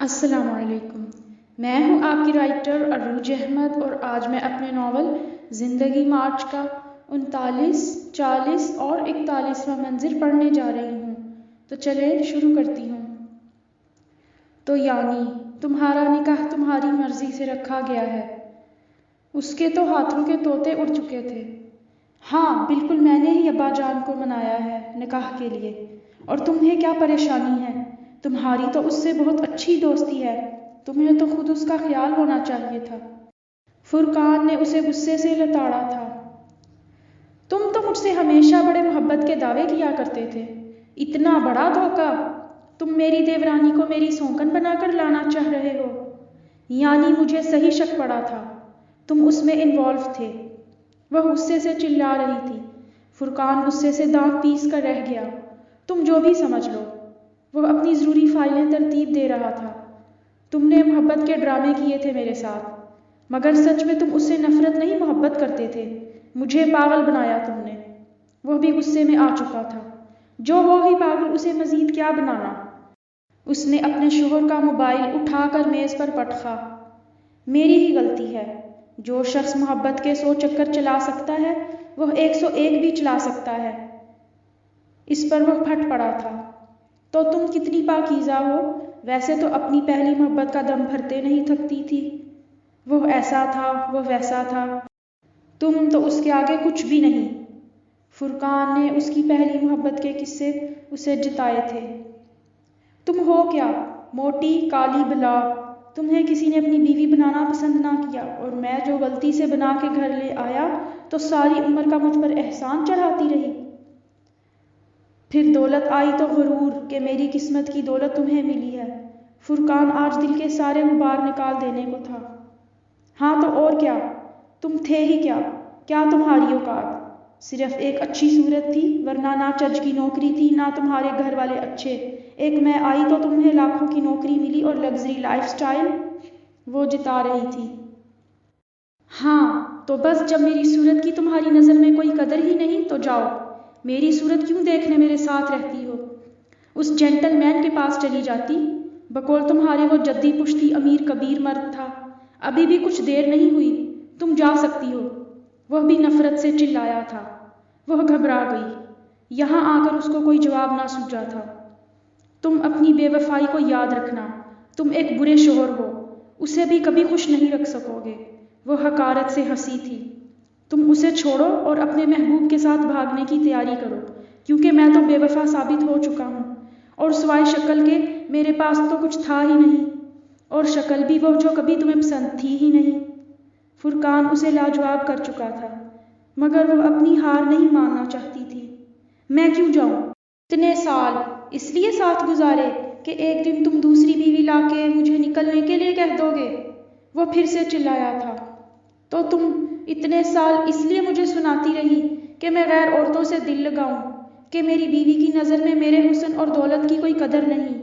السلام علیکم، میں ہوں آپ کی رائٹر عروج احمد اور آج میں اپنے ناول زندگی مارچ کا 39، 40 اور 41واں منظر پڑھنے جا رہی ہوں۔ تو چلیں شروع کرتی ہوں۔ تو یعنی تمہارا نکاح تمہاری مرضی سے رکھا گیا ہے؟ اس کے تو ہاتھوں کے طوطے اڑ چکے تھے۔ ہاں بالکل، میں نے ہی ابا جان کو منایا ہے نکاح کے لیے۔ اور تمہیں کیا پریشانی ہے؟ تمہاری تو اس سے بہت اچھی دوستی ہے، تمہیں تو خود اس کا خیال ہونا چاہیے تھا۔ فرقان نے اسے غصے سے لتاڑا تھا۔ تم تو مجھ سے ہمیشہ بڑے محبت کے دعوے کیا کرتے تھے۔ اتنا بڑا دھوکہ! تم میری دیورانی کو میری سونکن بنا کر لانا چاہ رہے ہو؟ یعنی مجھے صحیح شک پڑا تھا، تم اس میں انوالو تھے۔ وہ غصے سے چلا رہی تھی۔ فرقان غصے سے دانت پیس کر رہ گیا۔ تم جو بھی سمجھ لو۔ وہ اپنی ضروری فائلیں ترتیب دے رہا تھا۔ تم نے محبت کے ڈرامے کیے تھے میرے ساتھ، مگر سچ میں تم اس سے نفرت نہیں محبت کرتے تھے۔ مجھے پاگل بنایا تم نے۔ وہ بھی غصے میں آ چکا تھا۔ جو وہ ہی پاگل، اسے مزید کیا بنانا؟ اس نے اپنے شوہر کا موبائل اٹھا کر میز پر پٹخا۔ میری ہی غلطی ہے۔ جو شخص محبت کے 100 چکر چلا سکتا ہے، وہ 101 بھی چلا سکتا ہے۔ اس پر وہ پھٹ پڑا تھا۔ تو تم کتنی پاکیزہ ہو، ویسے تو اپنی پہلی محبت کا دم بھرتے نہیں تھکتی تھی۔ وہ ایسا تھا، وہ ویسا تھا، تم تو اس کے آگے کچھ بھی نہیں۔ فرقان نے اس کی پہلی محبت کے قصے اسے جتائے تھے۔ تم ہو کیا؟ موٹی کالی بلا! تمہیں کسی نے اپنی بیوی بنانا پسند نہ کیا، اور میں جو غلطی سے بنا کے گھر لے آیا تو ساری عمر کا مجھ پر احسان چڑھاتی رہی۔ پھر دولت آئی تو غرور کہ میری قسمت کی دولت تمہیں ملی ہے۔ فرقان آج دل کے سارے غبار نکال دینے کو تھا۔ ہاں تو اور کیا؟ تم تھے ہی کیا؟ کیا تمہاری اوقات؟ صرف ایک اچھی صورت تھی، ورنہ نہ چج کی نوکری تھی، نہ تمہارے گھر والے اچھے۔ ایک میں آئی تو تمہیں لاکھوں کی نوکری ملی اور لگژری لائف سٹائل۔ وہ جتا رہی تھی۔ ہاں تو بس، جب میری صورت کی تمہاری نظر میں کوئی قدر ہی نہیں تو جاؤ، میری صورت کیوں دیکھنے میرے ساتھ رہتی ہو؟ اس جینٹل مین کے پاس چلی جاتی، بقول تمہارے وہ جدی پشتی امیر کبیر مرد تھا۔ ابھی بھی کچھ دیر نہیں ہوئی، تم جا سکتی ہو۔ وہ بھی نفرت سے چلایا تھا۔ وہ گھبرا گئی۔ یہاں آ کر اس کو کوئی جواب نہ سوجا تھا۔ تم اپنی بے وفائی کو یاد رکھنا، تم ایک برے شوہر ہو، اسے بھی کبھی خوش نہیں رکھ سکو گے۔ وہ حقارت سے ہنسی تھی۔ تم اسے چھوڑو اور اپنے محبوب کے ساتھ بھاگنے کی تیاری کرو، کیونکہ میں تو بے وفا ثابت ہو چکا ہوں، اور سوائے شکل کے میرے پاس تو کچھ تھا ہی نہیں، اور شکل بھی وہ جو کبھی تمہیں پسند تھی ہی نہیں۔ فرقان اسے لاجواب کر چکا تھا، مگر وہ اپنی ہار نہیں ماننا چاہتی تھی۔ میں کیوں جاؤں؟ اتنے سال اس لیے ساتھ گزارے کہ ایک دن تم دوسری بیوی لا کے مجھے نکلنے کے لیے کہہ دو گے؟ وہ پھر سے چلایا تھا۔ تو تم اتنے سال اس لیے مجھے سناتی رہی کہ میں غیر عورتوں سے دل لگاؤں، کہ میری بیوی کی نظر میں میرے حسن اور دولت کی کوئی قدر نہیں۔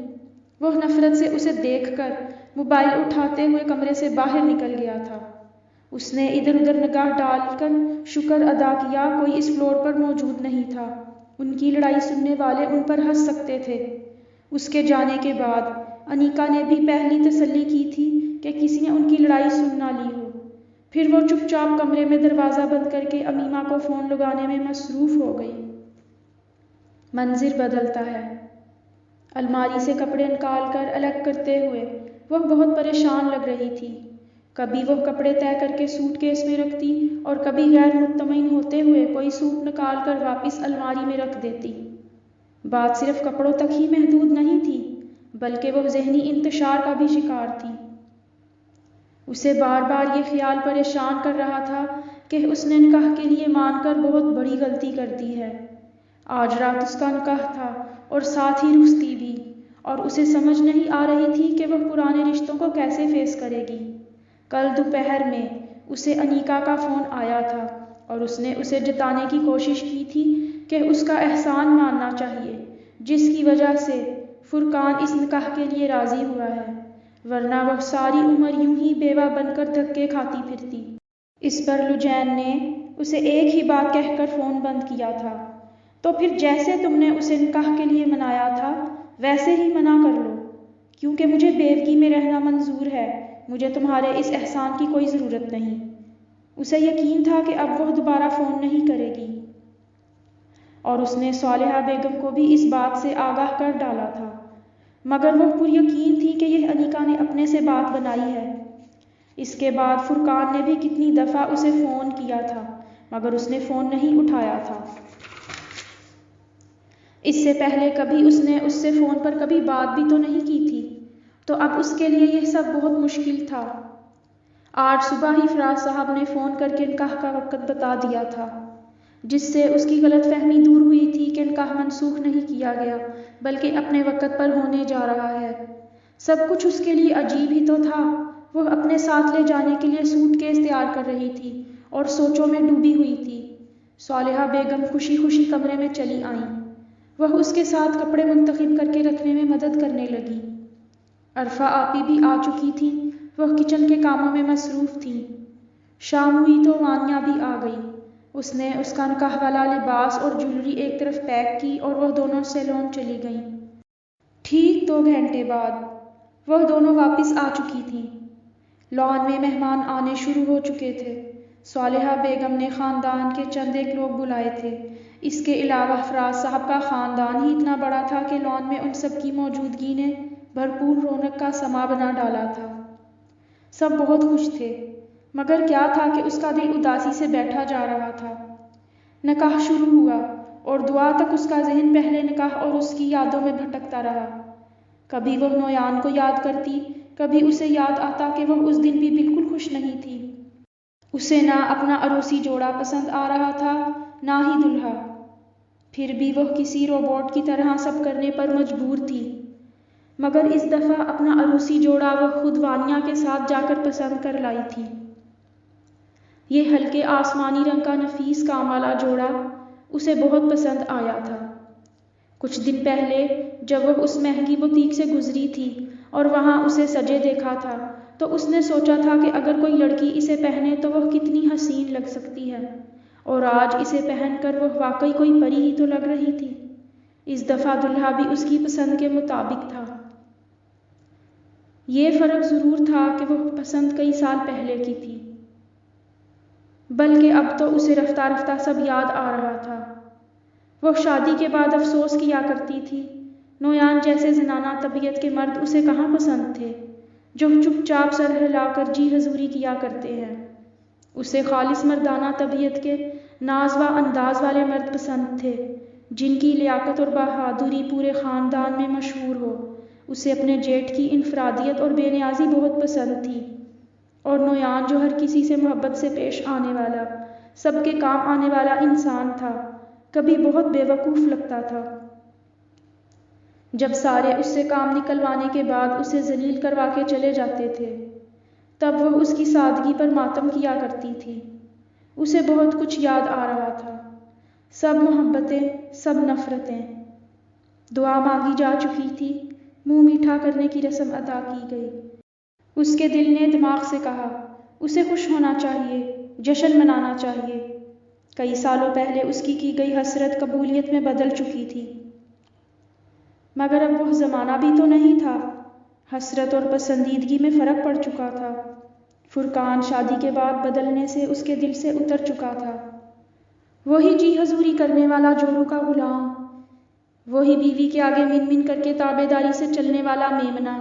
وہ نفرت سے اسے دیکھ کر موبائل اٹھاتے ہوئے کمرے سے باہر نکل گیا تھا۔ اس نے ادھر ادھر نگاہ ڈال کر شکر ادا کیا کوئی اس فلور پر موجود نہیں تھا۔ ان کی لڑائی سننے والے ان پر ہنس سکتے تھے۔ اس کے جانے کے بعد انیکا نے بھی پہلی تسلی کی تھی کہ کسی نے ان کی لڑائی سن نہ لی ہو۔ پھر وہ چپ چاپ کمرے میں دروازہ بند کر کے امیمہ کو فون لگانے میں مصروف ہو گئی۔ منظر بدلتا ہے۔ الماری سے کپڑے نکال کر الگ کرتے ہوئے وہ بہت پریشان لگ رہی تھی۔ کبھی وہ کپڑے طے کر کے سوٹ کیس میں رکھتی اور کبھی غیر مطمئن ہوتے ہوئے کوئی سوٹ نکال کر واپس الماری میں رکھ دیتی۔ بات صرف کپڑوں تک ہی محدود نہیں تھی، بلکہ وہ ذہنی انتشار کا بھی شکار تھی۔ اسے بار بار یہ خیال پریشان کر رہا تھا کہ اس نے نکاح کے لیے مان کر بہت بڑی غلطی کر دی ہے۔ آج رات اس کا نکاح تھا اور ساتھ ہی رخصتی بھی، اور اسے سمجھ نہیں آ رہی تھی کہ وہ پرانے رشتوں کو کیسے فیس کرے گی۔ کل دوپہر میں اسے انیکا کا فون آیا تھا اور اس نے اسے جتانے کی کوشش کی تھی کہ اس کا احسان ماننا چاہیے، جس کی وجہ سے فرقان اس نکاح کے لیے راضی ہوا ہے، ورنہ وہ ساری عمر یوں ہی بیوہ بن کر دھکے کھاتی پھرتی۔ اس پر لجین نے اسے ایک ہی بات کہہ کر فون بند کیا تھا، تو پھر جیسے تم نے اسے نکاح کے لیے منایا تھا ویسے ہی منع کر لو۔ کیونکہ مجھے بیوگی میں رہنا منظور ہے، مجھے تمہارے اس احسان کی کوئی ضرورت نہیں۔ اسے یقین تھا کہ اب وہ دوبارہ فون نہیں کرے گی، اور اس نے صالحہ بیگم کو بھی اس بات سے آگاہ کر ڈالا تھا، مگر وہ پر یقین تھی کہ یہ انیکا نے اپنے سے بات بنائی ہے۔ اس کے بعد فرقان نے بھی کتنی دفعہ اسے فون کیا تھا، مگر اس نے فون نہیں اٹھایا تھا۔ اس سے پہلے کبھی اس نے اس سے فون پر کبھی بات بھی تو نہیں کی تھی، تو اب اس کے لیے یہ سب بہت مشکل تھا۔ آج صبح ہی فراز صاحب نے فون کر کے نکاح کا وقت بتا دیا تھا، جس سے اس کی غلط فہمی دور ہوئی تھی کہ نکاح منسوخ نہیں کیا گیا بلکہ اپنے وقت پر ہونے جا رہا ہے۔ سب کچھ اس کے لیے عجیب ہی تو تھا۔ وہ اپنے ساتھ لے جانے کے لیے سوٹ کیس تیار کر رہی تھی اور سوچوں میں ڈوبی ہوئی تھی۔ صالحہ بیگم خوشی خوشی کمرے میں چلی آئیں۔ وہ اس کے ساتھ کپڑے منتخب کر کے رکھنے میں مدد کرنے لگی۔ عرفہ آپی بھی آ چکی تھی، وہ کچن کے کاموں میں مصروف تھیں۔ شام ہوئی تو وانیہ بھی آ گئی۔ اس نے اس کا نکاح والا لباس اور جولری ایک طرف پیک کی اور وہ دونوں سیلون چلی گئیں۔ ٹھیک 2 گھنٹے بعد وہ دونوں واپس آ چکی تھیں۔ لان میں مہمان آنے شروع ہو چکے تھے۔ صالحہ بیگم نے خاندان کے چند ایک لوگ بلائے تھے۔ اس کے علاوہ فراز صاحب کا خاندان ہی اتنا بڑا تھا کہ لان میں ان سب کی موجودگی نے بھرپور رونق کا سما بنا ڈالا تھا۔ سب بہت خوش تھے، مگر کیا تھا کہ اس کا دل اداسی سے بیٹھا جا رہا تھا۔ نکاح شروع ہوا اور دعا تک اس کا ذہن پہلے نکاح اور اس کی یادوں میں بھٹکتا رہا۔ کبھی وہ نویان کو یاد کرتی، کبھی اسے یاد آتا کہ وہ اس دن بھی بالکل خوش نہیں تھی۔ اسے نہ اپنا عروسی جوڑا پسند آ رہا تھا، نہ ہی دلہا۔ پھر بھی وہ کسی روبوٹ کی طرح سب کرنے پر مجبور تھی۔ مگر اس دفعہ اپنا عروسی جوڑا وہ خود وانیہ کے ساتھ جا کر پسند کر لائی تھی۔ یہ ہلکے آسمانی رنگ کا نفیس کام والا جوڑا اسے بہت پسند آیا تھا۔ کچھ دن پہلے جب وہ اس مہنگی بوتیک سے گزری تھی اور وہاں اسے سجے دیکھا تھا، تو اس نے سوچا تھا کہ اگر کوئی لڑکی اسے پہنے تو وہ کتنی حسین لگ سکتی ہے، اور آج اسے پہن کر وہ واقعی کوئی پری ہی تو لگ رہی تھی۔ اس دفعہ دلہا بھی اس کی پسند کے مطابق تھا۔ یہ فرق ضرور تھا کہ وہ پسند کئی سال پہلے کی تھی، بلکہ اب تو اسے رفتہ رفتہ سب یاد آ رہا تھا۔ وہ شادی کے بعد افسوس کیا کرتی تھی، نویان جیسے زنانہ طبیعت کے مرد اسے کہاں پسند تھے، جو چپ چاپ سر ہلا کر جی حضوری کیا کرتے ہیں۔ اسے خالص مردانہ طبیعت کے ناز و انداز والے مرد پسند تھے، جن کی لیاقت اور بہادری پورے خاندان میں مشہور ہو۔ اسے اپنے جیٹھ کی انفرادیت اور بے نیازی بہت پسند تھی، اور نویان جو ہر کسی سے محبت سے پیش آنے والا، سب کے کام آنے والا انسان تھا، کبھی بہت بے وقوف لگتا تھا۔ جب سارے اس سے کام نکلوانے کے بعد اسے ذلیل کروا کے چلے جاتے تھے، تب وہ اس کی سادگی پر ماتم کیا کرتی تھی۔ اسے بہت کچھ یاد آ رہا تھا، سب محبتیں، سب نفرتیں۔ دعا مانگی جا چکی تھی، منہ میٹھا کرنے کی رسم ادا کی گئی۔ اس کے دل نے دماغ سے کہا، اسے خوش ہونا چاہیے، جشن منانا چاہیے۔ کئی سالوں پہلے اس کی گئی حسرت قبولیت میں بدل چکی تھی، مگر اب وہ زمانہ بھی تو نہیں تھا۔ حسرت اور پسندیدگی میں فرق پڑ چکا تھا۔ فرقان شادی کے بعد بدلنے سے اس کے دل سے اتر چکا تھا۔ وہی جی حضوری کرنے والا جوروں کا غلام، وہی بیوی کے آگے من من کر کے تابع داری سے چلنے والا میمنہ،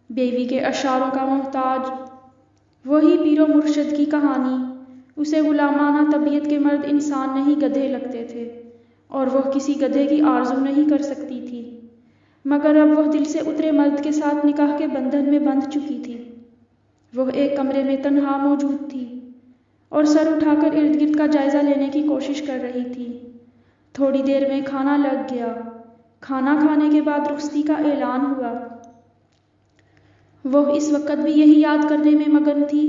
بیوی کے اشاروں کا محتاج، وہی پیر و مرشد کی کہانی۔ اسے غلامانہ طبیعت کے مرد انسان نہیں گدھے لگتے تھے، اور وہ کسی گدھے کی آرزو نہیں کر سکتی تھی۔ مگر اب وہ دل سے اترے مرد کے ساتھ نکاح کے بندھن میں بندھ چکی تھی۔ وہ ایک کمرے میں تنہا موجود تھی اور سر اٹھا کر ارد گرد کا جائزہ لینے کی کوشش کر رہی تھی۔ تھوڑی دیر میں کھانا لگ گیا۔ کھانا کھانے کے بعد رخصتی کا اعلان ہوا۔ وہ اس وقت بھی یہی یاد کرنے میں مگن تھی،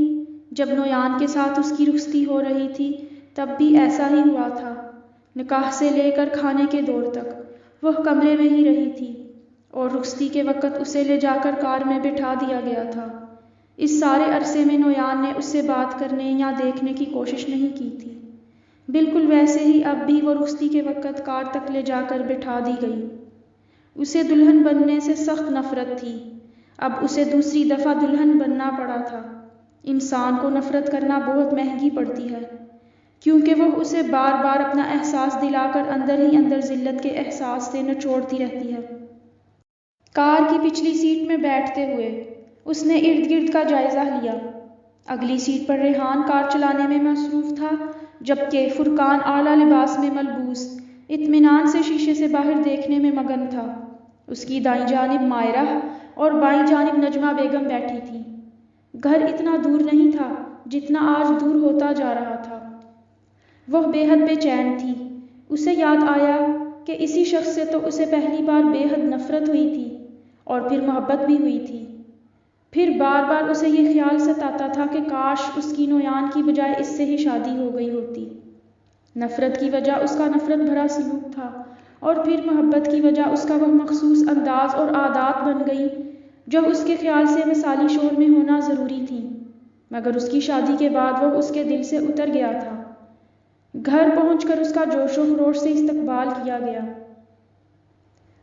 جب نویان کے ساتھ اس کی رخصتی ہو رہی تھی تب بھی ایسا ہی ہوا تھا۔ نکاح سے لے کر کھانے کے دور تک وہ کمرے میں ہی رہی تھی، اور رخصتی کے وقت اسے لے جا کر کار میں بٹھا دیا گیا تھا۔ اس سارے عرصے میں نویان نے اس سے بات کرنے یا دیکھنے کی کوشش نہیں کی تھی۔ بالکل ویسے ہی اب بھی وہ رخصتی کے وقت کار تک لے جا کر بٹھا دی گئی۔ اسے دلہن بننے سے سخت نفرت تھی، اب اسے دوسری دفعہ دلہن بننا پڑا تھا۔ انسان کو نفرت کرنا بہت مہنگی پڑتی ہے، کیونکہ وہ اسے بار بار اپنا احساس دلا کر اندر ہی اندر ذلت کے احساس سے نچوڑتی رہتی ہے۔ کار کی پچھلی سیٹ میں بیٹھتے ہوئے اس نے ارد گرد کا جائزہ لیا۔ اگلی سیٹ پر ریحان کار چلانے میں مصروف تھا، جبکہ فرقان اعلیٰ لباس میں ملبوس اطمینان سے شیشے سے باہر دیکھنے میں مگن تھا۔ اس کی دائیں جانب مائرہ اور بائیں جانب نجمہ بیگم بیٹھی تھی۔ گھر اتنا دور نہیں تھا جتنا آج دور ہوتا جا رہا تھا۔ وہ بے حد بے چین تھی۔ اسے یاد آیا کہ اسی شخص سے تو اسے پہلی بار بے حد نفرت ہوئی تھی اور پھر محبت بھی ہوئی تھی۔ پھر بار بار اسے یہ خیال ستاتا تھا کہ کاش اس کی نویان کی بجائے اس سے ہی شادی ہو گئی ہوتی۔ نفرت کی وجہ اس کا نفرت بھرا سلوک تھا، اور پھر محبت کی وجہ اس کا وہ مخصوص انداز اور عادات بن گئی جو اس کے خیال سے مثالی شوہر میں ہونا ضروری تھی، مگر اس کی شادی کے بعد وہ اس کے دل سے اتر گیا تھا۔ گھر پہنچ کر اس کا جوش و خروش سے استقبال کیا گیا۔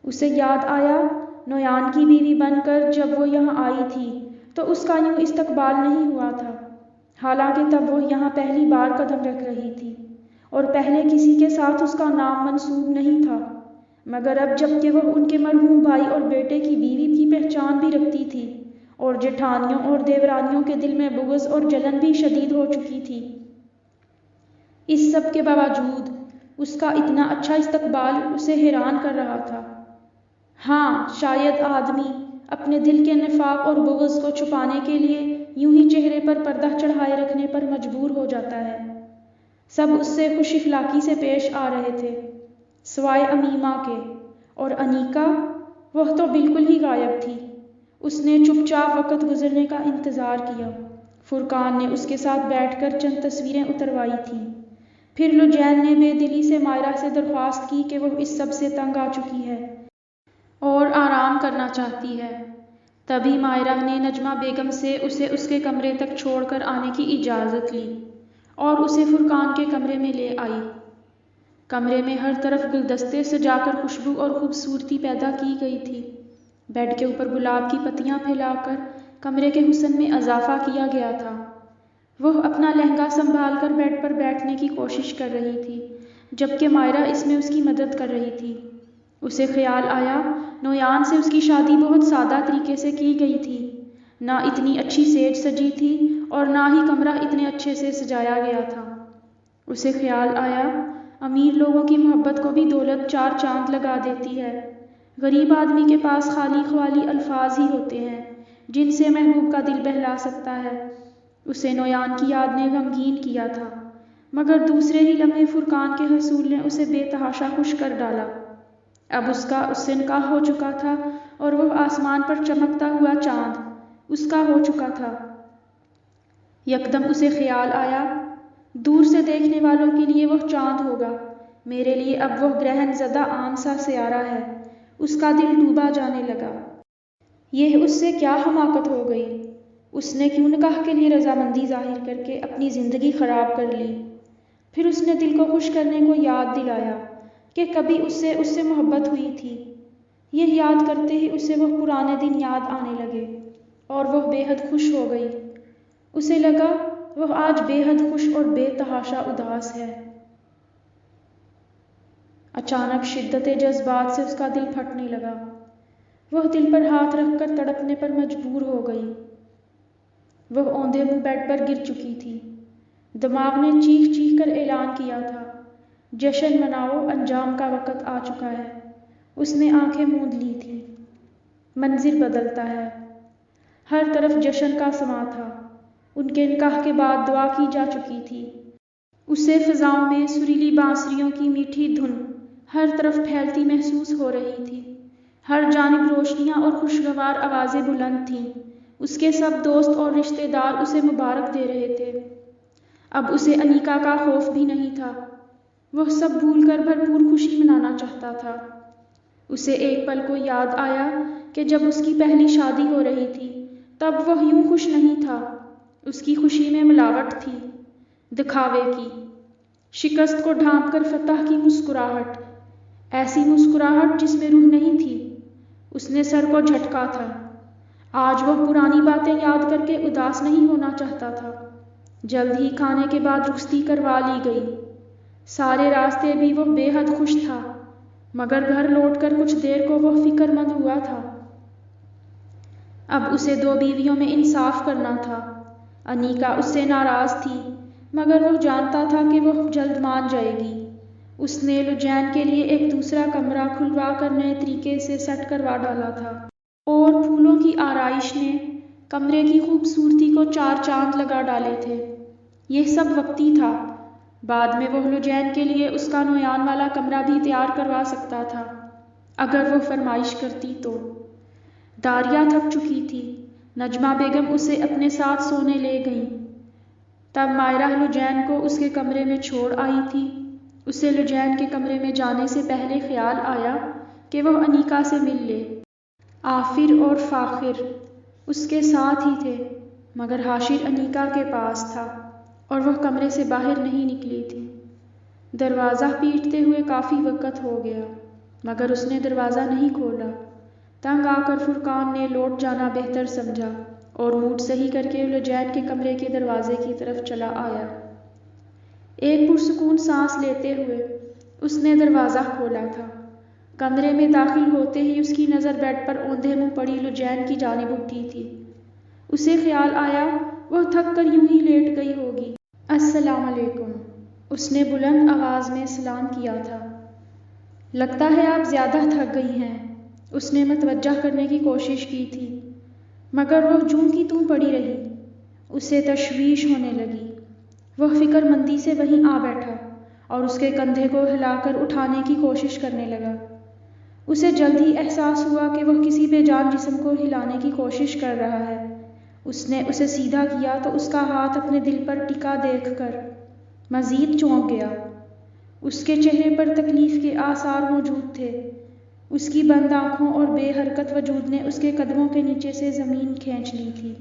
اسے یاد آیا نویان کی بیوی بن کر جب وہ یہاں آئی تھی تو اس کا یوں استقبال نہیں ہوا تھا، حالانکہ تب وہ یہاں پہلی بار قدم رکھ رہی تھی اور پہلے کسی کے ساتھ اس کا نام منسوب نہیں تھا، مگر اب جب کہ وہ ان کے مرحوم بھائی اور بیٹے کی بیوی کی پہچان بھی رکھتی تھی اور جٹھانیوں اور دیورانیوں کے دل میں بغض اور جلن بھی شدید ہو چکی تھی، اس سب کے باوجود اس کا اتنا اچھا استقبال اسے حیران کر رہا تھا۔ ہاں، شاید آدمی اپنے دل کے نفاق اور بغض کو چھپانے کے لیے یوں ہی چہرے پر پردہ چڑھائے رکھنے پر مجبور ہو جاتا ہے۔ سب اس سے خوش اخلاقی سے پیش آ رہے تھے سوائے امیمہ کے، اور انیکا، وہ تو بالکل ہی غائب تھی۔ اس نے چپ چاپ وقت گزرنے کا انتظار کیا۔ فرقان نے اس کے ساتھ بیٹھ کر چند تصویریں اتروائی تھیں۔ پھر لجین نے بے دلی سے مائرہ سے درخواست کی کہ وہ اس سب سے تنگ آ چکی ہے اور آرام کرنا چاہتی ہے۔ تبھی مائرہ نے نجمہ بیگم سے اسے اس کے کمرے تک چھوڑ کر آنے کی اجازت لی اور اسے فرقان کے کمرے میں لے آئی۔ کمرے میں ہر طرف گلدستے سجا کر خوشبو اور خوبصورتی پیدا کی گئی تھی۔ بیڈ کے اوپر گلاب کی پتیاں پھیلا کر کمرے کے حسن میں اضافہ کیا گیا تھا۔ وہ اپنا لہنگا سنبھال کر بیڈ پر بیٹھنے کی کوشش کر رہی تھی، جبکہ مائرہ اس میں اس کی مدد کر رہی تھی۔ اسے خیال آیا نویان سے اس کی شادی بہت سادہ طریقے سے کی گئی تھی، نہ اتنی اچھی سیج سجی تھی اور نہ ہی کمرہ اتنے اچھے سے سجایا گیا تھا۔ اسے خیال آیا امیر لوگوں کی محبت کو بھی دولت چار چاند لگا دیتی ہے، غریب آدمی کے پاس خالی خوالی الفاظ ہی ہوتے ہیں جن سے محبوب کا دل بہلا سکتا ہے۔ اسے نویان کی یاد نے غمگین کیا تھا، مگر دوسرے ہی لمحے فرقان کے حصول نے اسے بے تحاشا خوش کر ڈالا۔ اب اس کا اس سے نکاح ہو چکا تھا اور وہ آسمان پر چمکتا ہوا چاند اس کا ہو چکا تھا۔ یکدم اسے خیال آیا دور سے دیکھنے والوں کے لیے وہ چاند ہوگا، میرے لیے اب وہ گرہن زدہ عام سا سیارہ ہے۔ اس کا دل ڈوبا جانے لگا۔ یہ اس سے کیا حماقت ہو گئی؟ اس نے کیوں نکاح کے لیے رضامندی ظاہر کر کے اپنی زندگی خراب کر لی؟ پھر اس نے دل کو خوش کرنے کو یاد دلایا کہ کبھی اس سے محبت ہوئی تھی۔ یہ یاد کرتے ہی اسے وہ پرانے دن یاد آنے لگے اور وہ بے حد خوش ہو گئی۔ اسے لگا وہ آج بے حد خوش اور بے تحاشا اداس ہے۔ اچانک شدت جذبات سے اس کا دل پھٹنے لگا۔ وہ دل پر ہاتھ رکھ کر تڑپنے پر مجبور ہو گئی۔ وہ اوندھے منہ بیڈ پر گر چکی تھی۔ دماغ نے چیخ چیخ کر اعلان کیا تھا جشن مناؤ، انجام کا وقت آ چکا ہے۔ اس نے آنکھیں موند لی تھیں۔ منظر بدلتا ہے۔ ہر طرف جشن کا سماں تھا۔ ان کے نکاح کے بعد دعا کی جا چکی تھی۔ اسے فضاؤں میں سریلی بانسریوں کی میٹھی دھن ہر طرف پھیلتی محسوس ہو رہی تھی۔ ہر جانب روشنیاں اور خوشگوار آوازیں بلند تھیں۔ اس کے سب دوست اور رشتہ دار اسے مبارک دے رہے تھے۔ اب اسے انیکا کا خوف بھی نہیں تھا۔ وہ سب بھول کر بھرپور خوشی منانا چاہتا تھا۔ اسے ایک پل کو یاد آیا کہ جب اس کی پہلی شادی ہو رہی تھی تب وہ یوں خوش نہیں تھا۔ اس کی خوشی میں ملاوٹ تھی، دکھاوے کی، شکست کو ڈھانپ کر فتح کی مسکراہٹ، ایسی مسکراہٹ جس میں روح نہیں تھی۔ اس نے سر کو جھٹکا تھا۔ آج وہ پرانی باتیں یاد کر کے اداس نہیں ہونا چاہتا تھا۔ جلد ہی کھانے کے بعد رخصتی کروا لی گئی۔ سارے راستے بھی وہ بے حد خوش تھا، مگر گھر لوٹ کر کچھ دیر کو وہ فکر مند ہوا تھا۔ اب اسے 2 بیویوں میں انصاف کرنا تھا۔ انیکا اس سے ناراض تھی، مگر وہ جانتا تھا کہ وہ جلد مان جائے گی۔ اس نے لجین کے لیے ایک دوسرا کمرہ کھلوا کر نئے طریقے سے سیٹ کروا ڈالا تھا، اور پھولوں کی آرائش نے کمرے کی خوبصورتی کو 4 چاند لگا ڈالے تھے۔ یہ سب وقتی تھا، بعد میں وہ لجین کے لیے اس کا نویان والا کمرہ بھی تیار کروا سکتا تھا، اگر وہ فرمائش کرتی تو۔ داریا تھک چکی تھی۔ نجمہ بیگم اسے اپنے ساتھ سونے لے گئیں۔ تب مائرہ لجین کو اس کے کمرے میں چھوڑ آئی تھی۔ اسے لجین کے کمرے میں جانے سے پہلے خیال آیا کہ وہ انیکا سے مل لے۔ آفر اور فاخر اس کے ساتھ ہی تھے، مگر حاشر انیکا کے پاس تھا اور وہ کمرے سے باہر نہیں نکلی تھی۔ دروازہ پیٹتے ہوئے کافی وقت ہو گیا، مگر اس نے دروازہ نہیں کھولا۔ تنگ آ کر فرقان نے لوٹ جانا بہتر سمجھا اور موڈ صحیح کر کے لجین کے کمرے کے دروازے کی طرف چلا آیا۔ ایک پرسکون سانس لیتے ہوئے اس نے دروازہ کھولا تھا۔ کمرے میں داخل ہوتے ہی اس کی نظر بیڈ پر اوندھے منہ پڑی لجین کی جانب اٹھی تھی۔ اسے خیال آیا وہ تھک کر یوں ہی لیٹ گئی ہوگی۔ السلام علیکم، اس نے بلند آواز میں سلام کیا تھا۔ لگتا ہے آپ زیادہ تھک گئی ہیں، اس نے متوجہ کرنے کی کوشش کی تھی، مگر وہ جوں کی توں پڑی رہی۔ اسے تشویش ہونے لگی۔ وہ فکر مندی سے وہیں آ بیٹھا اور اس کے کندھے کو ہلا کر اٹھانے کی کوشش کرنے لگا۔ اسے جلد ہی احساس ہوا کہ وہ کسی بے جان جسم کو ہلانے کی کوشش کر رہا ہے۔ اس نے اسے سیدھا کیا تو اس کا ہاتھ اپنے دل پر ٹکا دیکھ کر مزید چونک گیا۔ اس کے چہرے پر تکلیف کے آثار موجود تھے۔ اس کی بند آنکھوں اور بے حرکت وجود نے اس کے قدموں کے نیچے سے زمین کھینچ لی تھی۔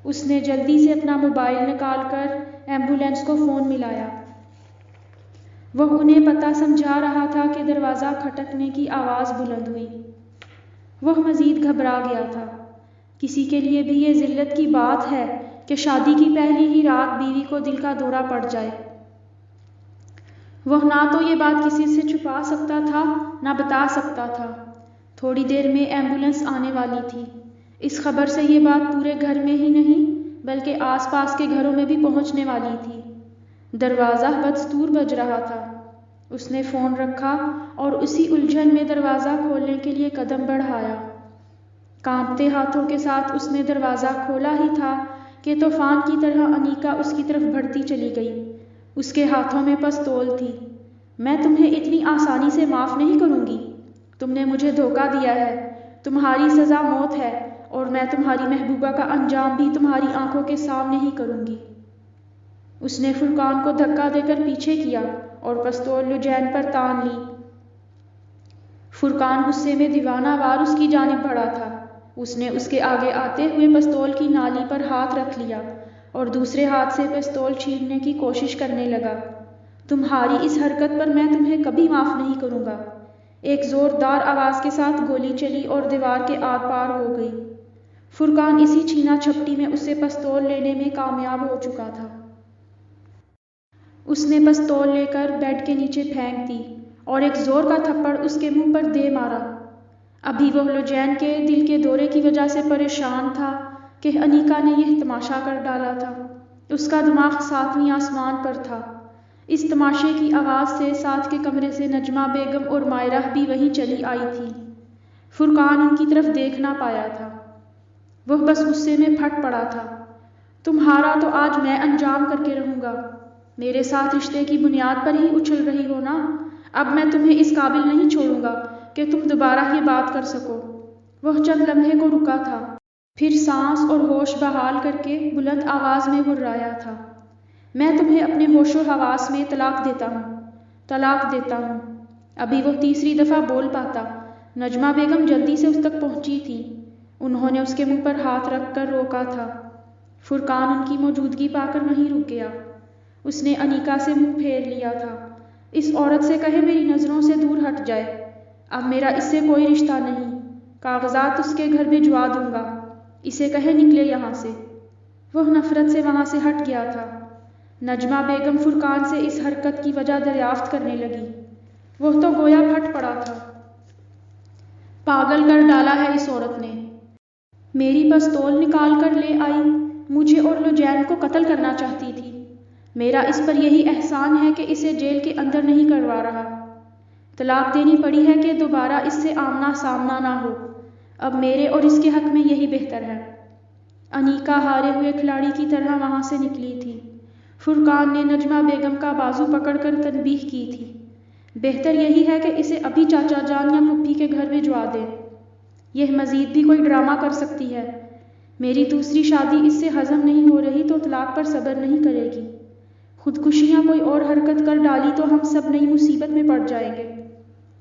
اس نے جلدی سے اپنا موبائل نکال کر ایمبولینس کو فون ملایا۔ وہ انہیں پتہ سمجھا رہا تھا کہ دروازہ کھٹکنے کی آواز بلند ہوئی۔ وہ مزید گھبرا گیا تھا۔ کسی کے لیے بھی یہ ذلت کی بات ہے کہ شادی کی پہلی ہی رات بیوی کو دل کا دورہ پڑ جائے۔ وہ نہ تو یہ بات کسی سے چھپا سکتا تھا، نہ بتا سکتا تھا۔ تھوڑی دیر میں ایمبولینس آنے والی تھی۔ اس خبر سے یہ بات پورے گھر میں ہی نہیں بلکہ آس پاس کے گھروں میں بھی پہنچنے والی تھی۔ دروازہ بدستور بج رہا تھا۔ اس نے فون رکھا اور اسی الجھن میں دروازہ کھولنے کے لیے قدم بڑھایا۔ کانپتے ہاتھوں کے ساتھ اس نے دروازہ کھولا ہی تھا کہ طوفان کی طرح انیکا اس کی طرف بڑھتی چلی گئی۔ اس کے ہاتھوں میں پستول تھی۔ میں تمہیں اتنی آسانی سے معاف نہیں کروں گی۔ تم نے مجھے دھوکہ دیا ہے۔ تمہاری سزا موت ہے اور میں تمہاری محبوبہ کا انجام بھی تمہاری آنکھوں کے سامنے ہی کروں گی۔ اس نے فرقان کو دھکا دے کر پیچھے کیا اور پستول لجین پر تان لی۔ فرقان غصے میں دیوانہ وار اس کی جانب بڑھا تھا۔ اس نے اس کے آگے آتے ہوئے پستول کی نالی پر ہاتھ رکھ لیا اور دوسرے ہاتھ سے پستول چھیننے کی کوشش کرنے لگا۔ تمہاری اس حرکت پر میں تمہیں کبھی معاف نہیں کروں گا۔ ایک زوردار آواز کے ساتھ گولی چلی اور دیوار کے آر پار ہو گئی۔ فرقان اسی چھینا چھپٹی میں اسے پستول لینے میں کامیاب ہو چکا تھا۔ اس نے پستول لے کر بیڈ کے نیچے پھینک دی اور ایک زور کا تھپڑ اس کے منہ پر دے مارا۔ ابھی وہ لجین کے دل کے دورے کی وجہ سے پریشان تھا کہ انیکا نے یہ تماشا کر ڈالا تھا۔ اس کا دماغ 7ویں آسمان پر تھا۔ اس تماشے کی آواز سے ساتھ کے کمرے سے نجمہ بیگم اور مائرہ بھی وہیں چلی آئی تھی۔ فرقان ان کی طرف دیکھ نہ پایا تھا۔ وہ بس غصے میں پھٹ پڑا تھا۔ تمہارا تو آج میں انجام کر کے رہوں گا۔ میرے ساتھ رشتے کی بنیاد پر ہی اچھل رہی ہو نا؟ اب میں تمہیں اس قابل نہیں چھوڑوں گا کہ تم دوبارہ یہ بات کر سکو۔ وہ چند لمحے کو رکا تھا، پھر سانس اور ہوش بحال کر کے بلند آواز میں گررایا تھا۔ میں تمہیں اپنے ہوش و حواس میں طلاق دیتا ہوں، طلاق دیتا ہوں۔ ابھی وہ تیسری دفعہ بول پاتا۔ نجمہ بیگم جلدی سے اس تک پہنچی تھی۔ انہوں نے اس کے منہ پر ہاتھ رکھ کر روکا تھا۔ فرقان ان کی موجودگی پا کر وہیں رک گیا۔ اس نے انیکا سے منہ پھیر لیا تھا۔ اس عورت سے کہے میری نظروں سے دور ہٹ جائے۔ اب میرا اس سے کوئی رشتہ نہیں۔ کاغذات اس کے گھر بھجوا دوں گا، اسے کہے نکلے یہاں سے۔ وہ نفرت سے وہاں سے ہٹ گیا تھا۔ نجمہ بیگم فرقان سے اس حرکت کی وجہ دریافت کرنے لگی۔ وہ تو گویا پھٹ پڑا تھا۔ پاگل کر ڈالا ہے اس عورت نے، میری پستول نکال کر لے آئی، مجھے اور لجین کو قتل کرنا چاہتی تھی۔ میرا اس پر یہی احسان ہے کہ اسے جیل کے اندر نہیں کروا رہا۔ طلاق دینی پڑی ہے کہ دوبارہ اس سے آمنا سامنا نہ ہو۔ اب میرے اور اس کے حق میں یہی بہتر ہے۔ انیکا ہارے ہوئے کھلاڑی کی طرح وہاں سے نکلی تھی۔ فرقان نے نجمہ بیگم کا بازو پکڑ کر تنبیہ کی تھی، بہتر یہی ہے کہ اسے ابھی چاچا جان یا پھپھی کے گھر بھجوا دے۔ یہ مزید بھی کوئی ڈرامہ کر سکتی ہے۔ میری دوسری شادی اس سے ہضم نہیں ہو رہی تو طلاق پر صبر نہیں کرے گی۔ خودکشیاں کوئی اور حرکت کر ڈالی تو ہم سب نئی مصیبت میں پڑ جائیں گے۔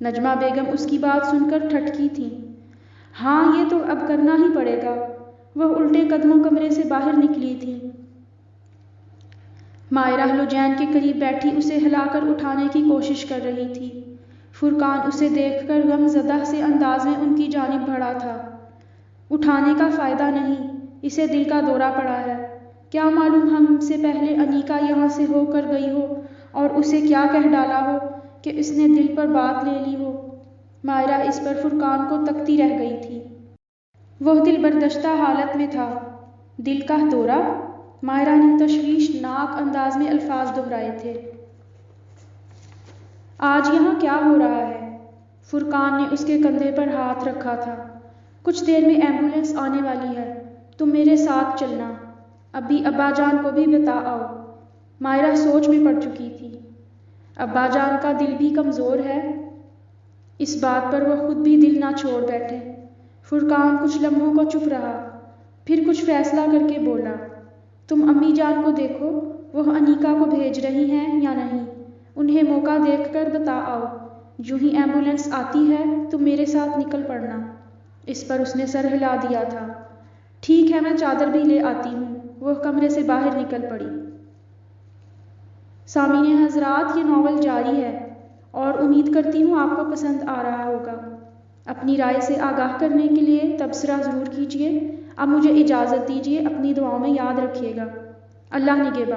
نجمہ بیگم اس کی بات سن کر ٹھٹکی تھیں۔ ہاں یہ تو اب کرنا ہی پڑے گا۔ وہ الٹے قدموں کمرے سے باہر نکلی تھی۔ مائرہ لجین کے قریب بیٹھی اسے ہلا کر اٹھانے کی کوشش کر رہی تھی۔ فرقان اسے دیکھ کر غم زدہ سے انداز میں ان کی جانب بڑھا تھا۔ اٹھانے کا فائدہ نہیں، اسے دل کا دورہ پڑا ہے۔ کیا معلوم ہم سے پہلے انیکا یہاں سے ہو کر گئی ہو اور اسے کیا کہہ ڈالا ہو کہ اس نے دل پر بات لے لی ہو۔ مائرہ اس پر فرقان کو تکتی رہ گئی تھی۔ وہ دل بردشتہ حالت میں تھا۔ دل کا دورہ؟ مائرہ نے تشویش ناک انداز میں الفاظ دہرائے تھے۔ آج یہاں کیا ہو رہا ہے؟ فرقان نے اس کے کندھے پر ہاتھ رکھا تھا۔ کچھ دیر میں ایمبولینس آنے والی ہے، تم میرے ساتھ چلنا، ابھی ابا جان کو بھی بتا آؤ۔ مائرہ سوچ میں پڑ چکی تھی۔ ابا جان کا دل بھی کمزور ہے؟ اس بات پر وہ خود بھی دل نہ چھوڑ بیٹھے۔ فرقان کچھ لمحوں کو چپ رہا، پھر کچھ فیصلہ کر کے بولا، تم امی جان کو دیکھو، وہ انیکا کو بھیج رہی ہیں یا نہیں، انہیں موقع دیکھ کر بتا آؤ، جو ہی ایمبولینس آتی ہے تم میرے ساتھ نکل پڑنا۔ اس پر اس نے سر ہلا دیا تھا۔ ٹھیک ہے میں چادر بھی لے آتی ہوں۔ وہ کمرے سے باہر نکل پڑی۔ سامعین حضرات، یہ ناول جاری ہے اور امید کرتی ہوں آپ کو پسند آ رہا ہوگا۔ اپنی رائے سے آگاہ کرنے کے لیے تبصرہ ضرور کیجیے۔ اب مجھے اجازت دیجیے، اپنی دعاؤں میں یاد رکھیے گا۔ اللہ نگہبان۔